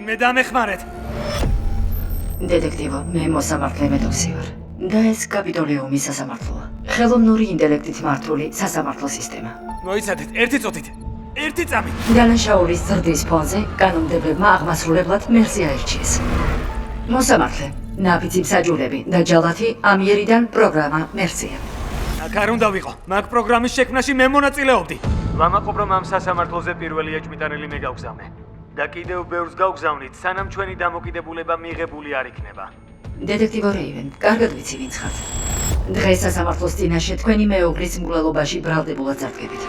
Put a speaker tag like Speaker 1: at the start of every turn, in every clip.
Speaker 1: ვინმე დამეხმარეთ.
Speaker 2: დეტექტივო, მე მოსამართლე მედუსი ვარ. და ეს კაპიტოლიუმის სასამართლოა. ხელოვნური ინტელექტით მართული სასამართლო სისტემა.
Speaker 1: მოიცადეთ, ერთი წუთით. ერთი წამი.
Speaker 2: დანაშაულის ზრდის ფონზე კანონმდებლებმა აღმასრულებლად მერსი აირჩიეს. მოსამართლე, ნაფიცი მსაჯულები და ჯალათი ამიერიდან პროგრამა მერსია.
Speaker 1: აქ არ უნდა ვიყო. მაგ პროგრამის შექმნაში მე მონაწილეობდი. ვამაყობ რომ ამ სასამართლოზე პირველი ეჭვმიტანილი მე გავგზავნე. და კიდევ ბევრს გავგზავნით, სანამ ჩვენი დამოკიდებულება მიღებული არ იქნება.
Speaker 2: დეტექტივო რეივენ, კარგად ვიცი ვინც ხართ. დღეს სასამართლოს წინაშე თქვენი მეუღლის მკვლელობაში ბრალდებულად წარდგებით.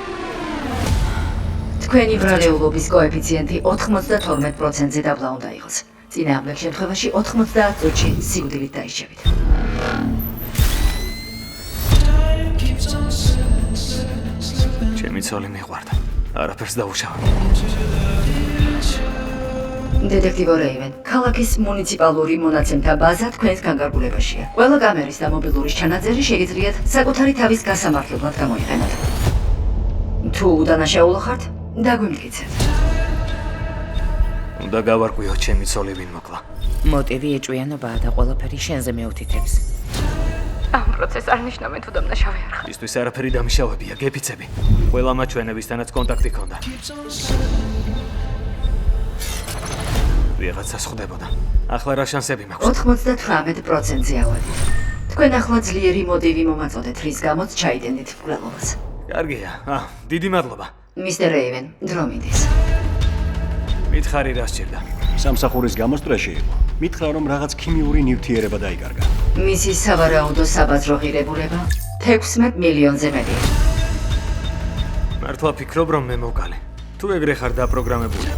Speaker 2: თქვენი ბრალეულობის კოეფიციენტი 92%-ზე დაბლა უნდა იყოს. წინააღმდეგ შემთხვევაში 90 წუთში სიკვდილით დაიშევით.
Speaker 1: ჩემი ცოლი მიყვარდა. არაფერს დაუშავა.
Speaker 2: დეტექტივო რეივენ, ქალაქის მუნიციპალური მონაცემთა ბაზა თქვენს განკარგულებაშია. ყველა კამერის და მობილურის ჩანაწერი შეგიძლიათ საკუთარი თავის გასამართლებლად გამოიყენოთ. თუ დანაშაულო ხართ, დაგვიმტკიცეთ.
Speaker 1: უნდა გავარკვიოთ ჩემი ცოლი ვინ მოკლა.
Speaker 3: მოტივი ეჭვიანობაა და ყველაფერი შენზე მეუთითებს.
Speaker 4: ამ პროცესს არ ნიშნავენ თუ დამნაშავე არ ხარ.
Speaker 1: ისთვის არაფერი დამიშავებია, გეფიცები. ყველა მაჩვენებისთანაც კონტაქტი ჰქონდა. ვიღაცას ხვდებოდა. ახლა რა შანსები მაქვს?
Speaker 2: 98%-ზე აღვედით. თქვენ ახლა ძლიერი მოტივი მომაწოდეთ, რის გამოც ჩაიდენით მკვლელობას.
Speaker 1: კარგია. დიდი მადლობა.
Speaker 2: მისტერ რეივენ, დრო მიდის.
Speaker 1: მითხარი რა სჭირდა?
Speaker 5: სამსახურის გამოსტრაში იყო. მითხრა რომ რაღაც ქიმიური ნივთიერება დაიკარგა.
Speaker 2: მისი სავარაუდო საბაზრო ღირებულება 16 მილიონზე მეტი.
Speaker 1: მართლა ფიქრობ რომ მე მოვკალე. თუ ეგრე ხარ დაპროგრამებული.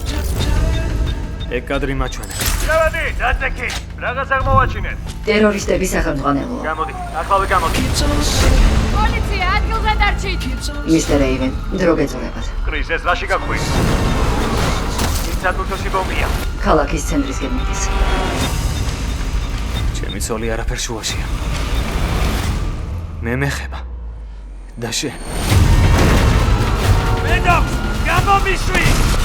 Speaker 1: ეგ კადრი მაჩვენე.
Speaker 6: გავადი, დაწექი. რაღაც აღმოვაჩინეთ.
Speaker 2: ტერორისტების სახელმძღვანელოა.
Speaker 1: გამოდი, ახლავე გამოდი.
Speaker 4: პოლიცია, ადგილზე დარჩით.
Speaker 2: მისტერ რეივენ, დრო გეწოლებათ.
Speaker 6: კრის, ეს რაში გაქვი?
Speaker 1: სატურთოში ბომბია.
Speaker 2: ქალაქის ცენტრისკენ მიდის.
Speaker 1: ჩემი ცოლი არაფერ შუაშია. მე მეხება. და შენ. მე დაგ, გამომიშვი!